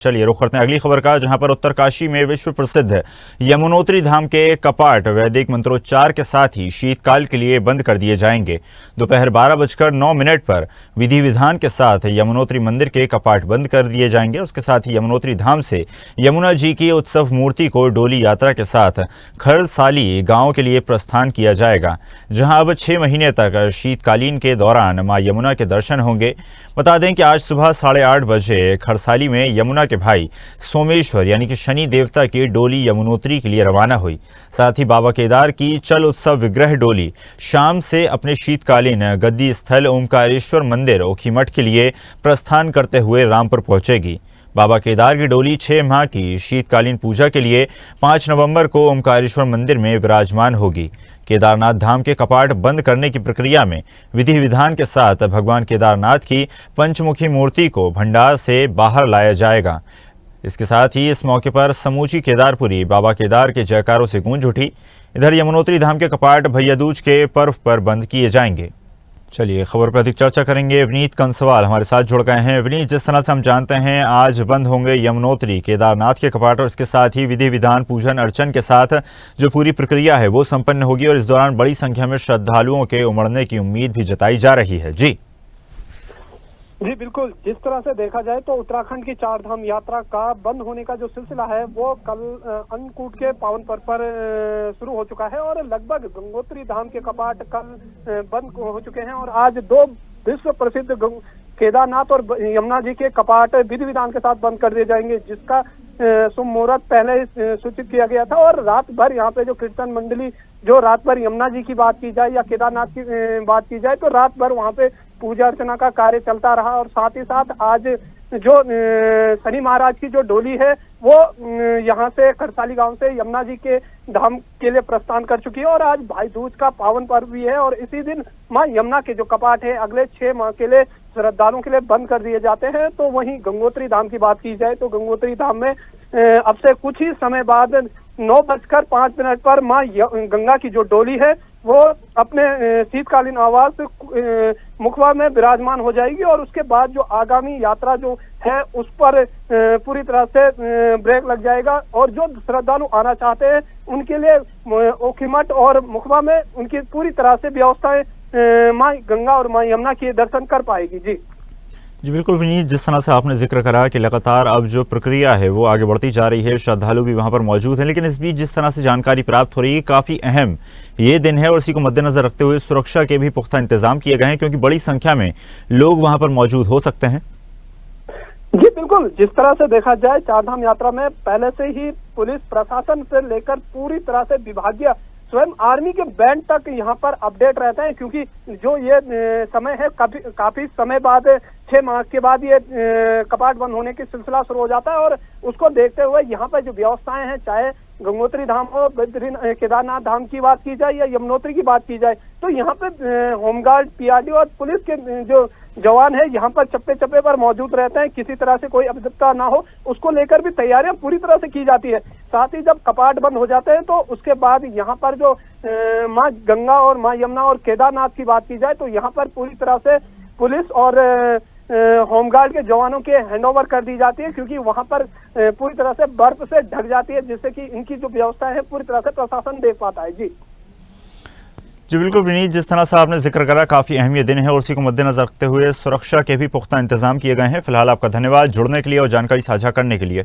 चलिए रुख करते हैं अगली खबर का, जहां पर उत्तरकाशी में विश्व प्रसिद्ध यमुनोत्री धाम के कपाट वैदिक मंत्रोच्चार के साथ ही शीतकाल के लिए बंद कर दिए जाएंगे। दोपहर 12:09 पर विधि विधान के साथ यमुनोत्री मंदिर के कपाट बंद कर दिए जाएंगे। उसके साथ ही यमुनोत्री धाम से यमुना जी की उत्सव मूर्ति को डोली यात्रा के साथ खरसाली गाँव के लिए प्रस्थान किया जाएगा, जहाँ अब 6 महीने तक शीतकालीन के दौरान माँ यमुना के दर्शन होंगे। बता दें कि आज सुबह 8:30 बजे खरसाली में यमुना के भाई सोमेश्वर यानी कि शनि देवता की डोली यमुनोत्री के लिए रवाना हुई। साथ ही बाबा केदार की चल उत्सव विग्रह डोली शाम से अपने शीतकालीन गद्दी स्थल ओमकारेश्वर मंदिर ओखीमठ के लिए प्रस्थान करते हुए रामपुर पहुंचेगी। बाबा केदार की डोली 6 माह की शीतकालीन पूजा के लिए 5 नवंबर को ओमकारेश्वर मंदिर में विराजमान होगी। केदारनाथ धाम के कपाट बंद करने की प्रक्रिया में विधि विधान के साथ भगवान केदारनाथ की पंचमुखी मूर्ति को भंडार से बाहर लाया जाएगा। इसके साथ ही इस मौके पर समूची केदारपुरी बाबा केदार के जयकारों से गूंज उठी। इधर यमुनोत्री धाम के कपाट भैया दूज के पर्व पर बंद किए जाएंगे। चलिए खबर पर अधिक चर्चा करेंगे। विनीत कंसवाल हमारे साथ जुड़ गए हैं। विनीत, जिस तरह से हम जानते हैं आज बंद होंगे यमुनोत्री केदारनाथ के कपाट और इसके साथ ही विधि विधान पूजन अर्चन के साथ जो पूरी प्रक्रिया है वो संपन्न होगी और इस दौरान बड़ी संख्या में श्रद्धालुओं के उमड़ने की उम्मीद भी जताई जा रही है। जी बिल्कुल, जिस तरह से देखा जाए तो उत्तराखंड की 4 धाम यात्रा का बंद होने का जो सिलसिला है वो कल अन्नकूट के पावन पर्व पर शुरू हो चुका है और लगभग गंगोत्री धाम के कपाट कल बंद हो चुके हैं और आज 2 विश्व प्रसिद्ध केदारनाथ और यमुना जी के कपाट विधि विधान के साथ बंद कर दिए जाएंगे, जिसका शुभ मुहूर्त पहले ही सूचित किया गया था। और रात भर यहाँ पे जो कीर्तन मंडली जो रात भर यमुना जी की बात की जाए या केदारनाथ की बात की जाए तो रात भर वहाँ पे पूजा अर्चना का कार्य चलता रहा और साथ ही साथ आज जो शनि महाराज की जो डोली है वो यहाँ से खरसाली गांव से यमुना जी के धाम के लिए प्रस्थान कर चुकी है और आज भाई दूज का पावन पर्व भी है और इसी दिन माँ यमुना के जो कपाट है अगले 6 माह के लिए श्रद्धालुओं के लिए बंद कर दिए जाते हैं। तो वहीं गंगोत्री धाम की बात की जाए तो गंगोत्री धाम में अब से कुछ ही समय बाद 9:05 पर माँ गंगा की जो डोली है वो अपने शीतकालीन आवास मुखवा में विराजमान हो जाएगी और उसके बाद जो आगामी यात्रा जो है उस पर पूरी तरह से ब्रेक लग जाएगा और जो श्रद्धालु आना चाहते हैं उनके लिए ओखीमठ और मुखवा में उनकी पूरी तरह से व्यवस्थाएं माँ गंगा और माँ यमुना के दर्शन कर पाएगी। जी बिल्कुल विनीत, जिस तरह से आपने जिक्र करा कि लगातार अब जो प्रक्रिया है वो आगे बढ़ती जा रही है, श्रद्धालु भी वहां पर मौजूद हैं, लेकिन इस बीच जिस तरह से जानकारी प्राप्त हो रही है काफ़ी अहम ये दिन है और इसी को मद्देनजर रखते हुए सुरक्षा के भी पुख्ता इंतजाम किए गए हैं क्योंकि बड़ी संख्या में लोग वहां पर मौजूद हो सकते हैं। जी बिल्कुल, जिस तरह से देखा जाए 4 धाम यात्रा में पहले से ही पुलिस प्रशासन से लेकर पूरी तरह से विभागीय स्वयं आर्मी के बैंड तक यहाँ पर अपडेट रहते हैं क्योंकि जो ये समय है काफी समय बाद 6 माह के बाद ये कपाट बंद होने की सिलसिला शुरू हो जाता है और उसको देखते हुए यहाँ पर जो व्यवस्थाएं हैं चाहे गंगोत्री धाम हो केदारनाथ धाम की बात की जाए या यमुनोत्री की बात की जाए तो यहाँ पे होमगार्ड पीआरडी और पुलिस के जो जवान है यहाँ पर चप्पे चप्पे पर मौजूद रहते हैं, किसी तरह से कोई अभद्रता ना हो उसको लेकर भी तैयारियां पूरी तरह से की जाती है। साथ ही जब कपाट बंद हो जाते हैं तो उसके बाद यहाँ पर जो माँ गंगा और माँ यमुना और केदारनाथ की बात की जाए तो यहाँ पर पूरी तरह से पुलिस और होमगार्ड के जवानों के हैंडओवर कर दी जाती है क्योंकि वहां पर पूरी तरह से बर्फ से ढक जाती है जिससे कि इनकी जो व्यवस्था है पूरी तरह से प्रशासन देख पाता है। जी बिल्कुल विनीत, जिस तरह से आपने जिक्र करा काफ़ी अहमियत दिन है और उसी को मद्देनजर रखते हुए सुरक्षा के भी पुख्ता इंतजाम किए गए हैं। फिलहाल आपका धन्यवाद जुड़ने के लिए और जानकारी साझा करने के लिए।